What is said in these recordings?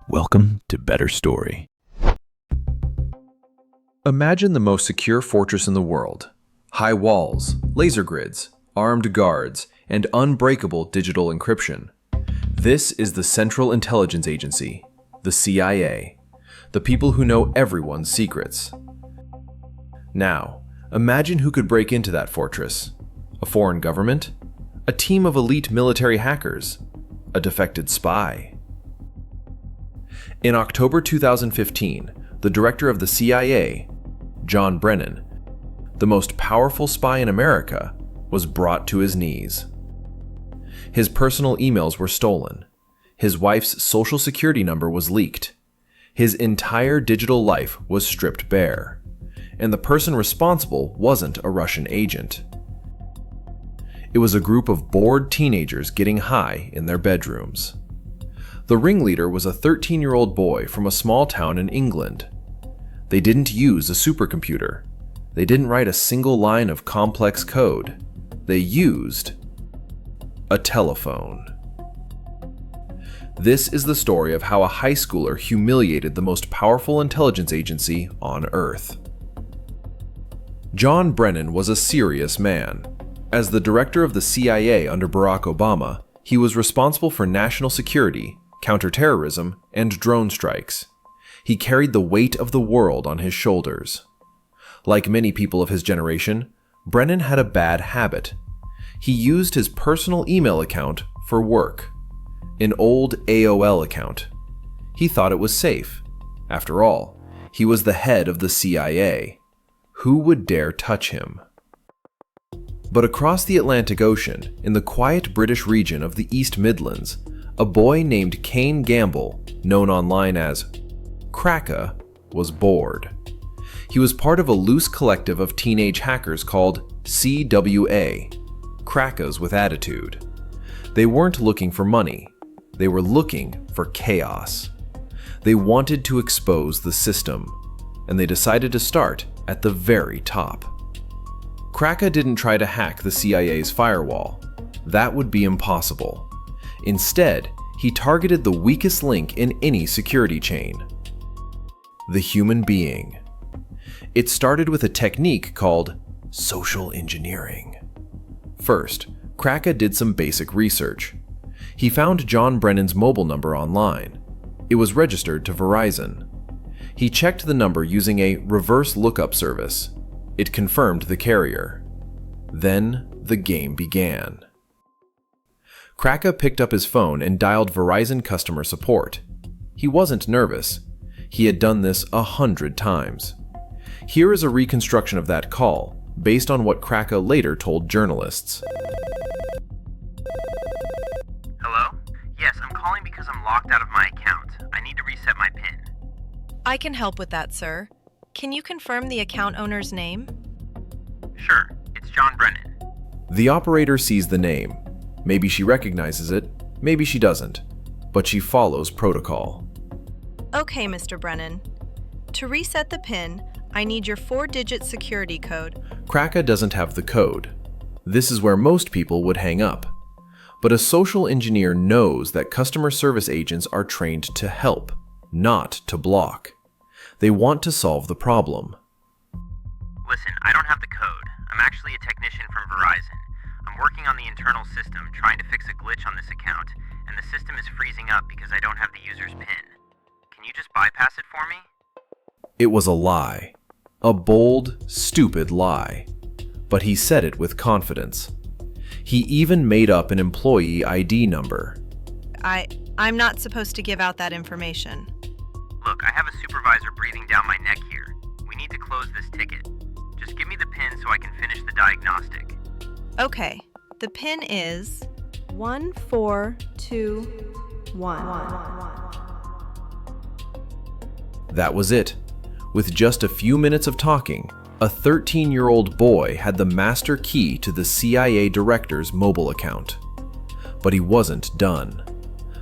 Welcome to Better Story. Imagine the most secure fortress in the world. High walls, laser grids, armed guards, and unbreakable digital encryption. This is the Central Intelligence Agency, the CIA, the people who know everyone's secrets. Now, imagine who could break into that fortress. A foreign government? A team of elite military hackers? A defected spy? In October 2015, the director of the CIA, John Brennan, the most powerful spy in America, was brought to his knees. His personal emails were stolen. His wife's social security number was leaked. His entire digital life was stripped bare. And the person responsible wasn't a Russian agent. It was a group of bored teenagers getting high in their bedrooms. The ringleader was a 13-year-old boy from a small town in England. They didn't use a supercomputer. They didn't write a single line of complex code. They used a telephone. This is the story of how a high schooler humiliated the most powerful intelligence agency on Earth. John Brennan was a serious man. As the director of the CIA under Barack Obama, he was responsible for national security, counterterrorism, and drone strikes. He carried the weight of the world on his shoulders. Like many people of his generation, Brennan had a bad habit. He used his personal email account for work, an old AOL account. He thought it was safe. After all, he was the head of the CIA. Who would dare touch him? But across the Atlantic Ocean, in the quiet British region of the East Midlands, a boy named Kane Gamble, known online as Crackas, was bored. He was part of a loose collective of teenage hackers called CWA, Crackas With Attitude. They weren't looking for money. They were looking for chaos. They wanted to expose the system, and they decided to start at the very top. Crackas didn't try to hack the CIA's firewall. That would be impossible. Instead, he targeted the weakest link in any security chain: the human being. It started with a technique called social engineering. First, Crackas did some basic research. He found John Brennan's mobile number online. It was registered to Verizon. He checked the number using a reverse lookup service. It confirmed the carrier. Then the game began. Crackas picked up his phone and dialed Verizon customer support. He wasn't nervous. He had done this 100 times. Here is a reconstruction of that call, based on what Crackas later told journalists. Hello? Yes, I'm calling because I'm locked out of my account. I need to reset my PIN. I can help with that, sir. Can you confirm the account owner's name? Sure, it's John Brennan. The operator sees the name. Maybe she recognizes it, maybe she doesn't, but she follows protocol. Okay, Mr. Brennan. To reset the PIN, I need your 4-digit security code. Crackas doesn't have the code. This is where most people would hang up. But a social engineer knows that customer service agents are trained to help, not to block. They want to solve the problem. Listen, I don't have the code. I'm actually a technician from Verizon. I'm working on the internal system, trying to fix a glitch on this account, and the system is freezing up because I don't have the user's PIN. Can you just bypass it for me? It was a lie. A bold, stupid lie. But he said it with confidence. He even made up an employee ID number. I'm not supposed to give out that information. Look, I have a supervisor breathing down my neck here. We need to close this ticket. Just give me the PIN so I can finish the diagnostic. Okay, the PIN is 1421. That was it. With just a few minutes of talking, a 13-year-old boy had the master key to the CIA director's mobile account. But he wasn't done.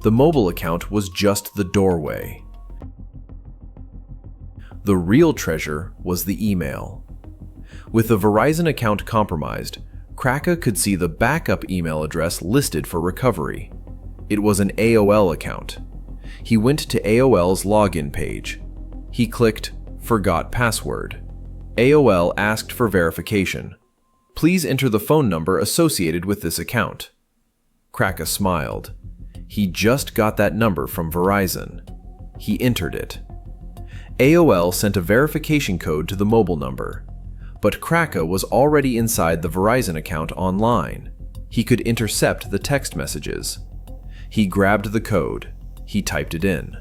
The mobile account was just the doorway. The real treasure was the email. With the Verizon account compromised, Crackas could see the backup email address listed for recovery. It was an AOL account. He went to AOL's login page. He clicked Forgot Password. AOL asked for verification. Please enter the phone number associated with this account. Crackas smiled. He just got that number from Verizon. He entered it. AOL sent a verification code to the mobile number, but Crackas was already inside the Verizon account online. He could intercept the text messages. He grabbed the code. He typed it in.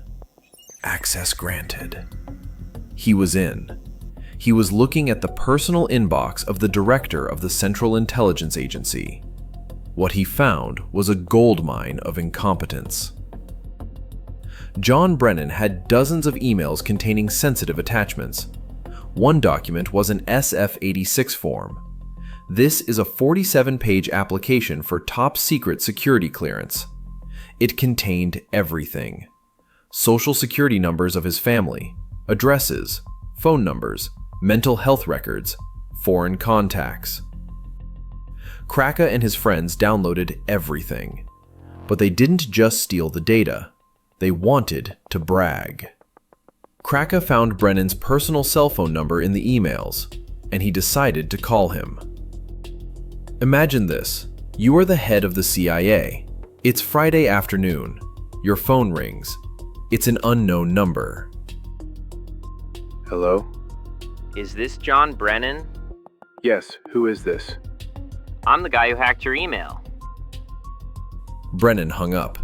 Access granted. He was in. He was looking at the personal inbox of the director of the Central Intelligence Agency. What he found was a goldmine of incompetence. John Brennan had dozens of emails containing sensitive attachments. One document was an SF-86 form. This is a 47-page application for top-secret security clearance. It contained everything: social security numbers of his family, addresses, phone numbers, mental health records, foreign contacts. Crackas and his friends downloaded everything. But they didn't just steal the data. They wanted to brag. Crackas found Brennan's personal cell phone number in the emails, and he decided to call him. Imagine this. You are the head of the CIA. It's Friday afternoon. Your phone rings. It's an unknown number. Hello? Is this John Brennan? Yes, who is this? I'm the guy who hacked your email. Brennan hung up,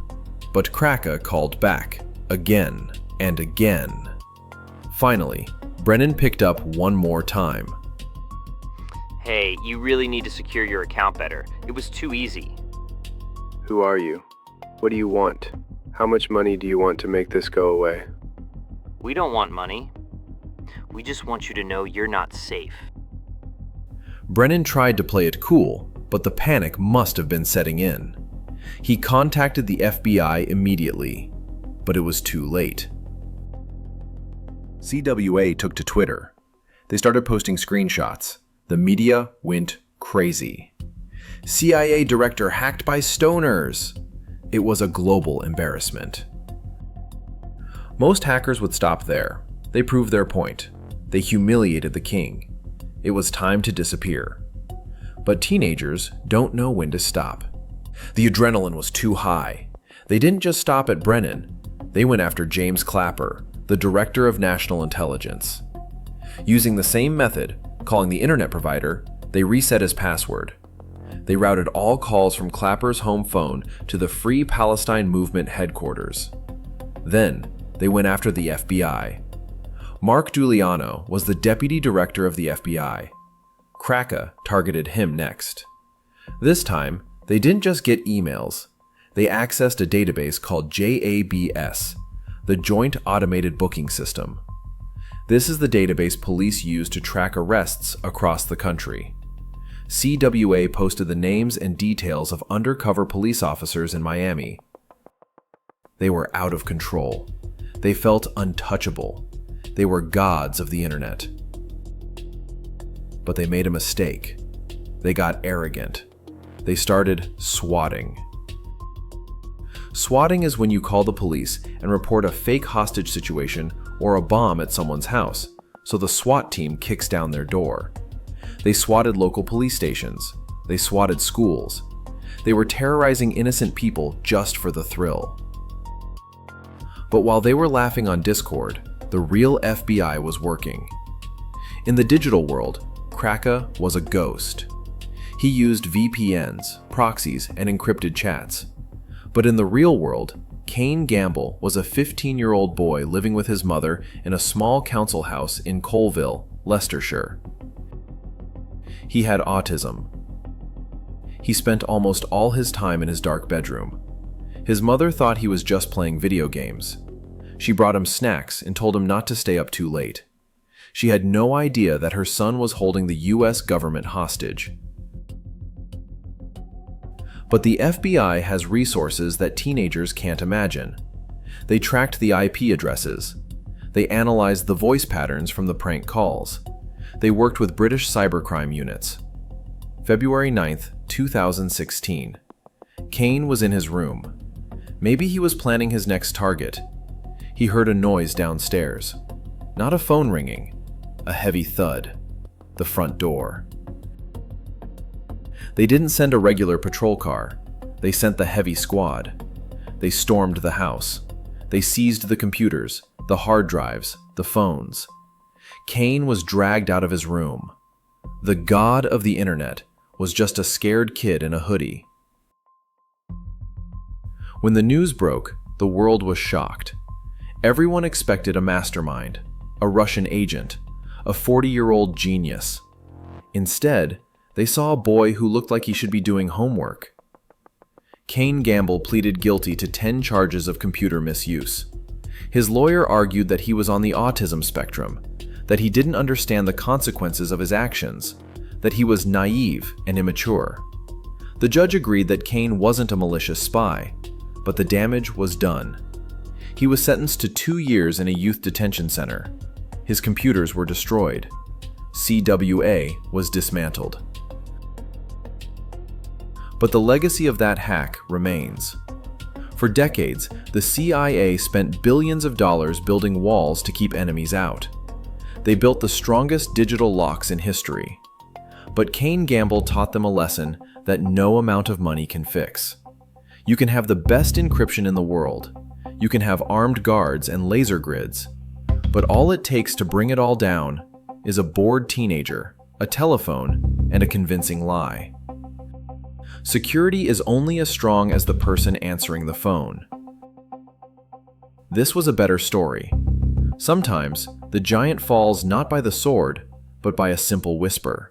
but Crackas called back, again and again. Finally, Brennan picked up one more time. Hey, you really need to secure your account better. It was too easy. Who are you? What do you want? How much money do you want to make this go away? We don't want money. We just want you to know you're not safe. Brennan tried to play it cool, but the panic must have been setting in. He contacted the FBI immediately, but it was too late. CWA took to Twitter. They started posting screenshots. The media went crazy. CIA director hacked by stoners. It was a global embarrassment. Most hackers would stop there. They proved their point. They humiliated the king. It was time to disappear. But teenagers don't know when to stop. The adrenaline was too high. They didn't just stop at Brennan. They went after James Clapper, the director of national intelligence. Using the same method, calling the internet provider, they reset his password. They routed all calls from Clapper's home phone to the Free Palestine Movement headquarters. Then, they went after the FBI. Mark Giuliano was the deputy director of the FBI. Crackas targeted him next. This time, they didn't just get emails. They accessed a database called JABS, the Joint Automated Booking System. This is the database police use to track arrests across the country. CWA posted the names and details of undercover police officers in Miami. They were out of control. They felt untouchable. They were gods of the internet. But they made a mistake. They got arrogant. They started swatting. Swatting is when you call the police and report a fake hostage situation or a bomb at someone's house, so the SWAT team kicks down their door. They swatted local police stations. They swatted schools. They were terrorizing innocent people just for the thrill. But while they were laughing on Discord, the real FBI was working. In the digital world, Crackas was a ghost. He used VPNs, proxies, and encrypted chats. But in the real world, Kane Gamble was a 15-year-old boy living with his mother in a small council house in Colville, Leicestershire. He had autism. He spent almost all his time in his dark bedroom. His mother thought he was just playing video games. She brought him snacks and told him not to stay up too late. She had no idea that her son was holding the US government hostage. But the FBI has resources that teenagers can't imagine. They tracked the IP addresses. They analyzed the voice patterns from the prank calls. They worked with British cybercrime units. February 9th, 2016. Kane was in his room. Maybe he was planning his next target. he heard a noise downstairs. Not a phone ringing, a heavy thud. The front door. They didn't send a regular patrol car. They sent the heavy squad. They stormed the house. They seized the computers, the hard drives, the phones. Kane was dragged out of his room. The god of the internet was just a scared kid in a hoodie. When the news broke, the world was shocked. Everyone expected a mastermind, a Russian agent, a 40-year-old genius. Instead, they saw a boy who looked like he should be doing homework. Kane Gamble pleaded guilty to 10 charges of computer misuse. His lawyer argued that he was on the autism spectrum, that he didn't understand the consequences of his actions, that he was naive and immature. The judge agreed that Kane wasn't a malicious spy, but the damage was done. He was sentenced to 2 years in a youth detention center. His computers were destroyed. CWA was dismantled. But the legacy of that hack remains. For decades, the CIA spent billions of dollars building walls to keep enemies out. They built the strongest digital locks in history. But Kane Gamble taught them a lesson that no amount of money can fix. You can have the best encryption in the world. You can have armed guards and laser grids. But all it takes to bring it all down is a bored teenager, a telephone, and a convincing lie. Security is only as strong as the person answering the phone. This was a better story. Sometimes, the giant falls not by the sword, but by a simple whisper.